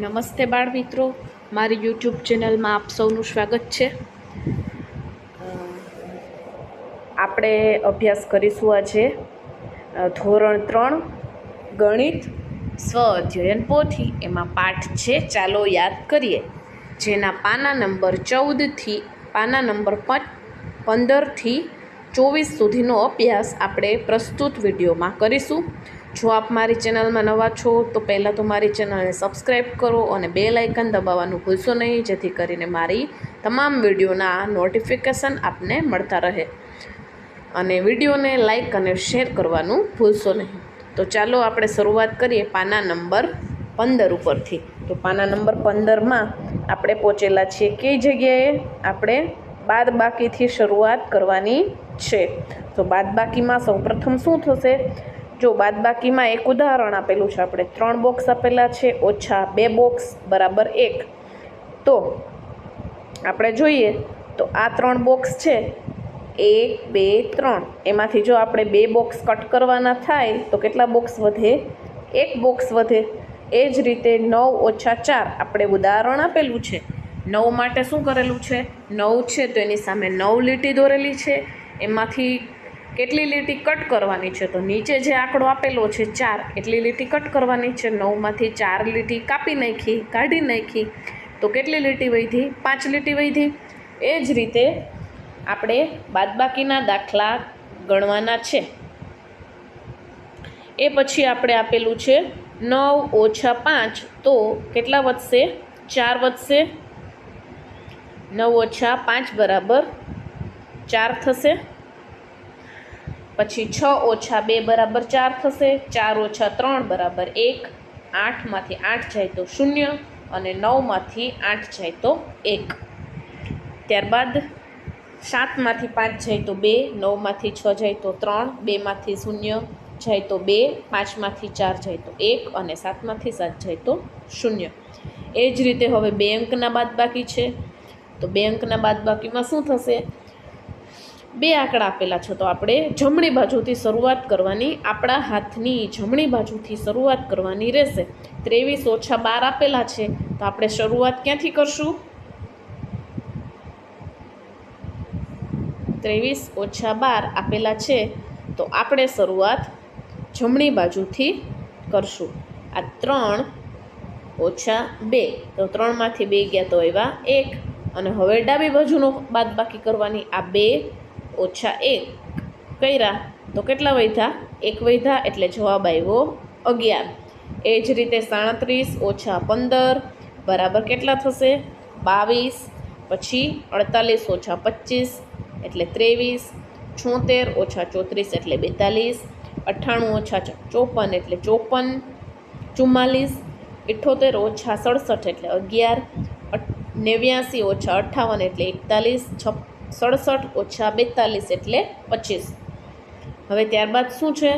નમસ્તે બાળ મિત્રો, મારી યુટ્યુબ ચેનલમાં આપ સૌનું સ્વાગત છે। આપણે અભ્યાસ કરીશું આજે ધોરણ 3 ગણિત સ્વ અધ્યયન પોથી, એમાં પાઠ છે ચાલો યાદ કરીએ, જેના પાના નંબર 14 પાના નંબર 15થી 24 સુધીનો અભ્યાસ આપણે પ્રસ્તુત વિડીયોમાં કરીશું। જો આપ મારી ચેનલમાં નવા છો તો પહેલાં તો મારી ચેનલને સબસ્ક્રાઈબ કરો અને બેલ આઇકન દબાવવાનું ભૂલશો નહીં, જેથી કરીને મારી તમામ વિડીયોના નોટિફિકેશન આપને મળતા રહે, અને વિડીયોને લાઇક અને શેર કરવાનું ભૂલશો નહીં। તો ચાલો આપણે શરૂઆત કરીએ પાના નંબર 15 ઉપરથી। તો પાના નંબર 15માં આપણે પહોંચેલા છીએ કઈ જગ્યાએ? આપણે બાદબાકીથી શરૂઆત કરવાની છે। તો બાદબાકીમાં સૌપ્રથમ શું થશે? જો બાદબાકીમાં એક ઉદાહરણ આપેલું છે, આપણે 3 બોક્સ આપેલા છે, -2 બોક્સ બરાબર 1। તો આપણે જોઈએ તો આ 3 બોક્સ છે, 1 2 3, એમાંથી જો આપણે 2 બોક્સ કટ કરવાના થાય તો કેટલા બોક્સ વધે? 1 બોક્સ વધે। એ જ રીતે 9 - 4 આપણે ઉદાહરણ આપેલું છે, 9 માટે શું કરેલું છે? 9 છે તો એની સામે 9 લીટી દોરેલી છે, એમાંથી કેટલી લીટી કટ કરવાની છે? તો નીચે જે આંકડો આપેલો છે 4, એટલી લીટી કટ કરવાની છે। 9માંથી 4 લીટી કાપી નાખી, કાઢી નાખી, તો કેટલી લીટી વધી? 5 લીટી વધી। એ જ રીતે આપણે બાદબાકીના દાખલા ગણવાના છે। એ પછી આપણે આપેલું છે 9 - 5, તો કેટલા વધશે? 4 વધશે। 9 - 5 બરાબર 4 થશે। પછી 6 - 2 બરાબર 4 થશે। 4 - 3 બરાબર 1। 8માંથી 8 જાય તો 0, અને 9માંથી 8 જાય તો 1। ત્યારબાદ 7માંથી 5 જાય તો 2, 9માંથી 6 જાય તો 3, 2માંથી 0 જાય તો 2, 5માંથી 4 જાય તો 1, અને 7માંથી 7 જાય તો 0। એ જ રીતે હવે 2 અંકના બાદબાકી છે, તો 2 અંકના બાદબાકીમાં શું થશે? 2 આંકડા આપેલા છે, તો આપણે જમણી બાજુથી શરૂઆત કરવાની, આપણા હાથની જમણી બાજુથી શરૂઆત કરવાની રહેશે। 23 - 12 આપેલા છે, તો આપણે શરૂઆત ક્યાંથી કરશું? 23 - 12 આપેલા છે, તો આપણે શરૂઆત જમણી બાજુથી કરશું। આ 3 - 2, તો 3માંથી 2 ગયા તો આવ્યા 1, અને હવે ડાબી બાજુનો બાદબાકી કરવાની। આ 2 - 1 કર્યા તો કેટલા વધ્યા? 1 વધ્યા, એટલે જવાબ આવ્યો 11। એ જ રીતે 37 - 15 બરાબર કેટલા થશે? 22। પછી 48 - 25 એટલે 23। 76 - 34 એટલે 42। 98 - 54 એટલે 54। 44 - 78 - 67 એટલે 11। 89 - 58 એટલે 41। 67 - 42 એટલે 25। હવે ત્યારબાદ શું છે?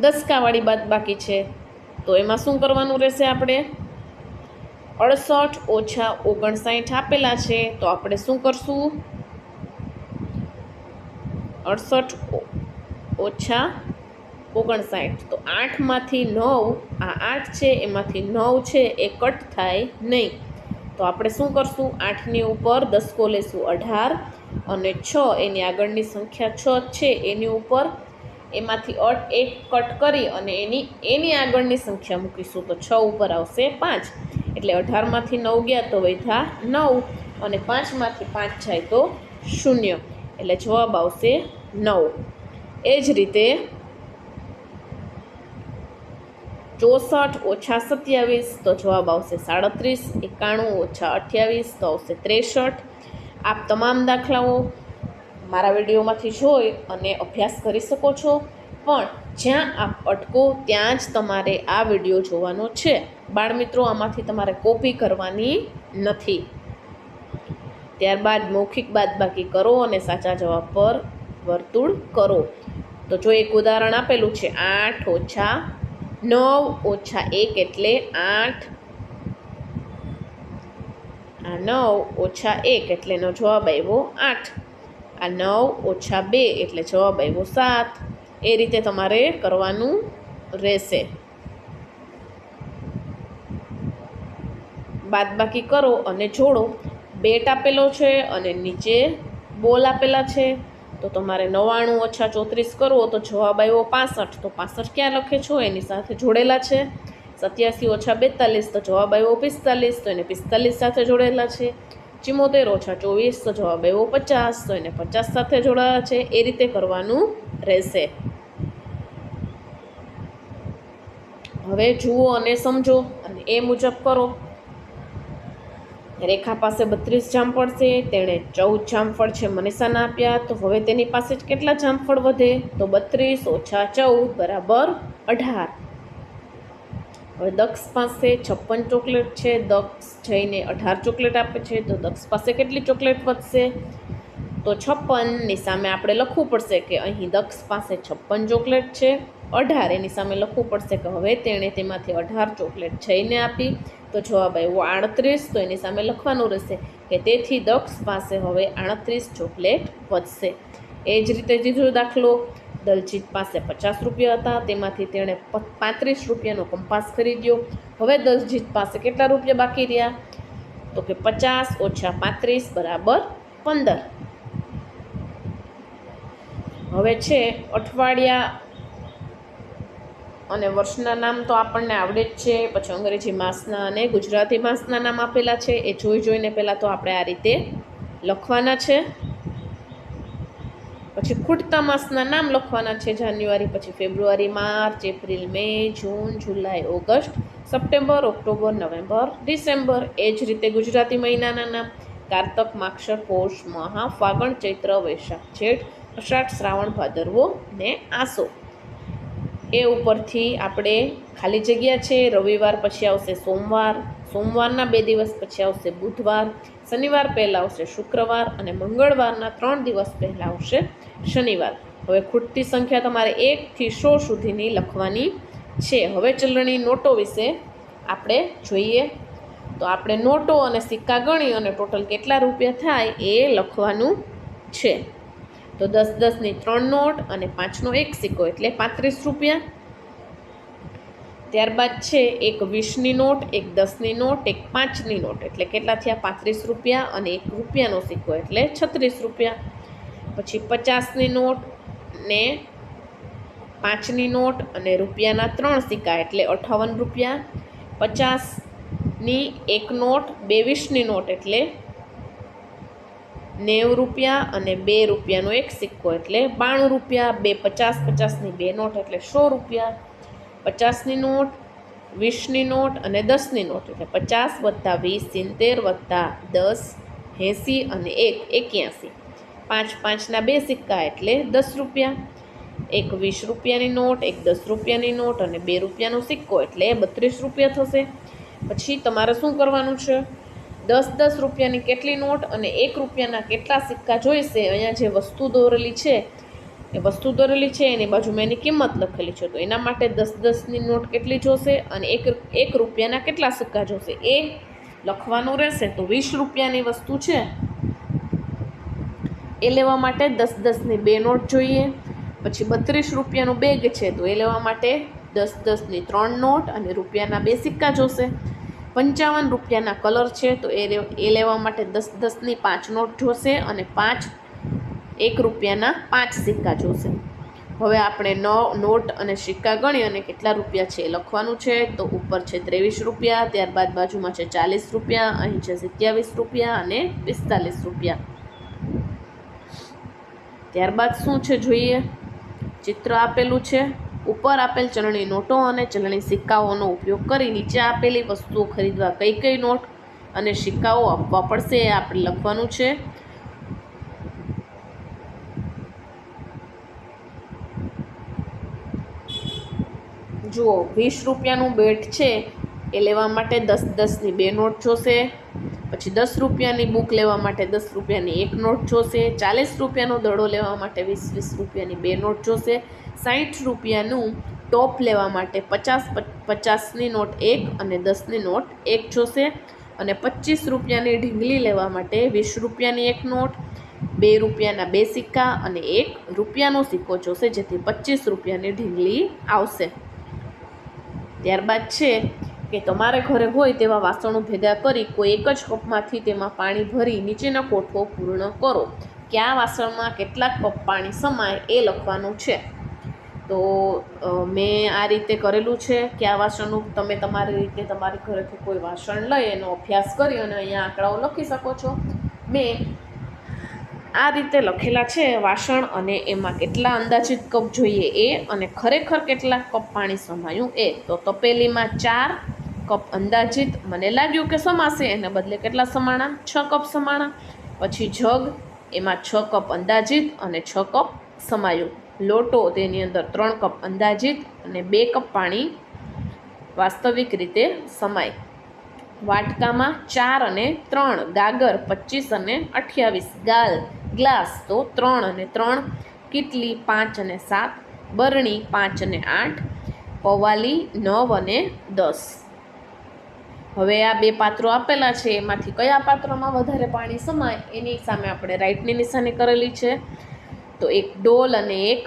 દસકાવાળી બાદબાકી છે, તો એમાં શું કરવાનું રહેશે? આપણે 68 - 59 આપેલા છે, તો આપણે શું કરશું? 68 - 59, તો 8માંથી 9, આ 8 છે એમાંથી 9 છે એ કટ થાય નહીં, તો આપણે શું કરશું? 8ની ઉપર દસકો લેશું 18, અને 6 એની આગળની સંખ્યા 6 છે એની ઉપર એમાંથી 1 કટ કરી અને એની આગળની સંખ્યા મૂકીશું, તો 6 ઉપર આવશે 5, એટલે 18માંથી 9 ગયા તો વધ્યા 9, અને 5માંથી 5 જાય તો 0, એટલે જવાબ આવશે 9। એ જ રીતે 64 - 27, તો જવાબ આવશે 37। 91 - 28 તો આવશે 63। આપ તમામ દાખલાઓ મારા વિડીયોમાંથી જોઈ અને અભ્યાસ કરી શકો છો, પણ જ્યાં આપ અટકો ત્યાં જ તમારે આ વિડીયો જોવાનો છે। બાળમિત્રો, આમાંથી તમારે કોપી કરવાની નથી। ત્યારબાદ મૌખિક બાદબાકી કરો અને સાચા જવાબ પર વર્તુળ કરો। તો જો એક ઉદાહરણ આપેલું છે, 8 - 9 - 1 એટલે 8। આ 9 - 1 એટલે એનો જવાબ આવ્યો 8। આ 9 - 2 એટલે જવાબ આવ્યો 7। એ રીતે તમારે કરવાનું રહેશે। બાદબાકી કરો અને જોડો. બેટ આપેલો છે અને નીચે બોલ આપેલા છે, તો તમારે 99 ઓછા 34 કરવો તો જવાબ આવ્યો 65. તો 65 ક્યાં લખે છો? એની સાથે જોડેલા છે. 87 ઓછા 42 તો જવાબ આવ્યો 45, તો એને 45 સાથે જોડેલા છે. 74 ઓછા 24 તો જવાબ આવ્યો 50, તો એને 50 સાથે જોડાયા છે. એ રીતે કરવાનું રહેશે. હવે જુઓ અને સમજો અને એ મુજબ કરો. રેખા પાસે 32 જામફળ છે, તેણે 14 જામફળ છે મનીષાને આપ્યા. તો હવે તેની પાસે કેટલા જામફળ વધે? તો 32 ઓછા 14 બરાબર 18. હવે દક્ષ પાસે 56 ચોકલેટ છે. દક્ષ જઈને 18 ચોકલેટ આપે છે, તો દક્ષ પાસે કેટલી ચોકલેટ વધશે? તો 56ની સામે આપણે લખવું પડશે કે અહીં દક્ષ પાસે 56 ચોકલેટ છે. 18 એની સામે લખવું પડશે કે હવે તેણે તેમાંથી 18 ચોકલેટ જઈને આપી. તો જવાબ આવ્યો 38. તો એની સામે લખવાનું રહેશે કે તેથી દક્ષ પાસે હવે 38 ચોકલેટ વધશે. એ જ રીતે બીજો દાખલો. દલજીત પાસે 50 રૂપિયા હતા, તેમાંથી તેણે 35 રૂપિયાનો કંપાસ ખરીદ્યો. હવે દલજીત પાસે કેટલા રૂપિયા બાકી રહ્યા? તો કે 50 ઓછા 35 બરાબર 15. હવે છે અઠવાડિયા અને વર્ષના નામ તો આપણને આવડે જ છે. પછી અંગ્રેજી માસના અને ગુજરાતી માસના નામ આપેલા છે, એ જોઈને પહેલાં તો આપણે આ રીતે લખવાના છે. પછી ખૂટતા માસના નામ લખવાના છે. જાન્યુઆરી, પછી ફેબ્રુઆરી, માર્ચ, એપ્રિલ, મે, જૂન, જુલાઈ, ઓગસ્ટ, સપ્ટેમ્બર, ઓક્ટોબર, નવેમ્બર, ડિસેમ્બર. એ જ રીતે ગુજરાતી મહિનાના નામ: કારતક, માક્ષર, પોષ, મહા, ફાગણ, ચૈત્ર, વૈશાખ, જેઠ, અષાઢ, શ્રાવણ, ભાદરવો ને આસો. એ ઉપરથી આપણે ખાલી જગ્યા છે. રવિવાર પછી આવશે સોમવાર, સોમવારના 2 દિવસ પછી આવશે બુધવાર, શનિવાર પહેલાં આવશે શુક્રવાર અને મંગળવારના 3 દિવસ પહેલાં આવશે શનિવાર. હવે ખૂટતી સંખ્યા તમારે 1 થી 100 સુધીની લખવાની છે. હવે ચલણી નોટો વિશે આપણે જોઈએ. તો આપણે નોટો અને સિક્કા ગણી અને ટોટલ કેટલા રૂપિયા થાય એ લખવાનું છે. તો 10-10ની 3 નોટ અને 5નો 1 સિક્કો એટલે 35 રૂપિયા. ત્યારબાદ છે એક 20ની નોટ, એક 10ની નોટ, એક 5ની નોટ એટલે કેટલા થયા? 35 રૂપિયા. અને 1 રૂપિયાનો સિક્કો એટલે 36 રૂપિયા. પછી 50ની નોટ ને 5ની નોટ અને રૂપિયાના 3 સિક્કા એટલે 58 રૂપિયા. 50ની 1 નોટ, 2 20ની નોટ એટલે 90 રૂપિયા અને 2 રૂપિયાનો 1 સિક્કો એટલે 92 રૂપિયા. 2 50, 50ની 2 નોટ એટલે 100 રૂપિયા. 50ની નોટ, 20ની નોટ અને 10ની નોટ એટલે 50 વત્તા 20 70 વત્તા 10 80 અને 1 81. 5 5ના 2 સિક્કા એટલે 10 રૂપિયા. એક 20 રૂપિયાની નોટ, એક 10 રૂપિયાની નોટ અને 2 રૂપિયાનો સિક્કો એટલે 32 રૂપિયા થશે. પછી તમારે શું કરવાનું છે? 10-10 રૂપિયાની કેટલી નોટ અને 1 રૂપિયાના કેટલા સિક્કા જોઈશે. અહીંયા જે વસ્તુ દોરેલી છે એ વસ્તુ દોરેલી છે એની બાજુમાં એની કિંમત લખેલી છે. તો એના માટે 10-10ની નોટ કેટલી જોશે અને 1 રૂપિયાના કેટલા સિક્કા જોશે એ લખવાનું રહેશે. તો 20 રૂપિયાની વસ્તુ છે એ લેવા માટે 10-10ની 2 નોટ જોઈએ. પછી 32 રૂપિયાનું બેગ છે તો એ લેવા માટે 10-10ની 3 નોટ અને રૂપિયાના 2 સિક્કા જોશે. 55 રૂપિયાના કલર છે તો એ લેવા માટે 10-10ની 5 નોટ જોશે અને 1 રૂપિયાના 5 સિક્કા જોશે. હવે આપણે નોટ અને સિક્કા ગણી અને કેટલા રૂપિયા છે એ લખવાનું છે. તો ઉપર છે 23 રૂપિયા, ત્યારબાદ બાજુમાં છે 40 રૂપિયા, અહીં છે 27 રૂપિયા અને 45 રૂપિયા. ત્યારબાદ શું છે જોઈએ. ચિત્ર આપેલું છે. ઉપર આપેલ ચલણી નોટો અને ચલણી સિક્કાઓનો ઉપયોગ કરી નીચે આપેલી વસ્તુઓ ખરીદવા કઈ કઈ નોટ અને સિક્કાઓ આપવા પડશે એ આપણે લખવાનું છે. જુઓ, 20 રૂપિયાનું બેટ છે એ લેવા માટે 10-10ની 2 નોટ જોશે. પછી 10 રૂપિયાની બુક લેવા માટે 10 રૂપિયાની 1 નોટ જોશે. 40 રૂપિયાનો દડો લેવા માટે 20-20 રૂપિયાની 2 નોટ જોશે. 60 રૂપિયાનું ટોપ લેવા માટે 50-50ની નોટ 1 અને 10ની નોટ 1 જોશે. અને 25 રૂપિયાની ઢીંગલી લેવા માટે 20 રૂપિયાની 1 નોટ, 2 રૂપિયાના 2 સિક્કા અને 1 રૂપિયાનો સિક્કો જોશે, જેથી 25 રૂપિયાની ઢીંગલી આવશે. ત્યારબાદ છે કે તમારે ઘરે હોય તેવા વાસણો ભેગા કરી કોઈ એક જ કપમાંથી તેમાં પાણી ભરી નીચેનો કોઠો પૂર્ણ કરો. કે આ વાસણમાં કેટલાક કપ પાણી સમાય એ લખવાનું છે. તો મેં આ રીતે કરેલું છે કે આ વાસણનું તમે તમારી રીતે તમારી ઘરેથી કોઈ વાસણ લઈ એનો અભ્યાસ કરી અને અહીંયા આંકડાઓ લખી શકો છો. મેં આ રીતે લખેલા છે વાસણ અને એમાં કેટલા અંદાજિત કપ જોઈએ એ અને ખરેખર કેટલા કપ પાણી સમાયું એ. તો તપેલીમાં 4 કપ અંદાજિત મને લાગ્યું કે સમાશે, એને બદલે કેટલા સમાણા? 6 કપ સમાણા. પછી જગ, એમાં 6 કપ અંદાજિત અને 6 કપ સમાયું. લોટો, તેની અંદર 3 કપ અંદાજિત અને 2 કપ પાણી વાસ્તવિક રીતે સમાય. વાટકામાં 4 અને 3, ગાગર 25 અને 28, ગ્લાસ તો 3 અને 3, કીટલી 5 અને 7, બરણી 5 અને 8, પવાલી 9 અને 10. હવે આ 2 પાત્રો આપેલા છે, એમાંથી કયા પાત્રમાં વધારે પાણી સમાય એની સામે આપણે રાઈટની નિશાની કરેલી છે. તો એક ડોલ અને એક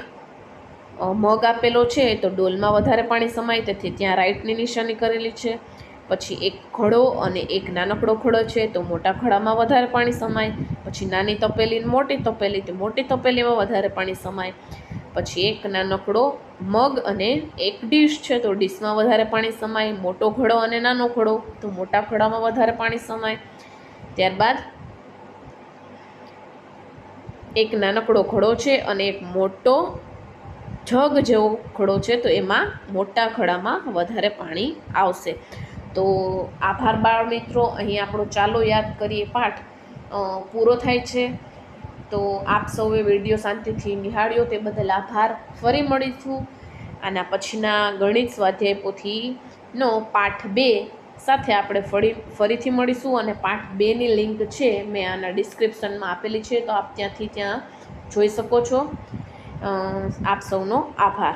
મગ આપેલો છે, તો ડોલમાં વધારે પાણી સમાય, તેથી ત્યાં રાઈટની નિશાની કરેલી છે. પછી એક ઘડો અને એક નાનકડો ઘડો છે, તો મોટા ઘડામાં વધારે પાણી સમાય. પછી નાની તપેલી અને મોટી તપેલી, તો મોટી તપેલીમાં વધારે પાણી સમાય. પછી એક નાનકડો મગ અને એક ડીશ છે, તો ડીશમાં વધારે પાણી સમાય. મોટો ઘડો અને નાનો ઘડો, તો મોટા ઘડામાં વધારે પાણી સમાય. ત્યારબાદ એક નાનકડો ઘડો છે અને એક મોટો જગ જેવો ઘડો છે, તો એમાં મોટા ઘડામાં વધારે પાણી આવશે. તો આભાર બાળ મિત્રો, અહીં આપણો ચાલો યાદ કરીએ પાઠ પૂરો થાય છે. તો આપ સૌએ વિડીયો શાંતિથી નિહાળ્યો તે બદલ આભાર. ફરી મળીશું આના પછીના ગણિત સ્વાધ્યાય પોથીનો પાઠ 2 સાથે આપણે ફરીથી મળીશું. અને પાઠ 2ની લિંક છે મેં આના ડિસ્ક્રિપ્શનમાં આપેલી છે, તો આપ ત્યાં જોઈ શકો છો. આપ સૌનો આભાર.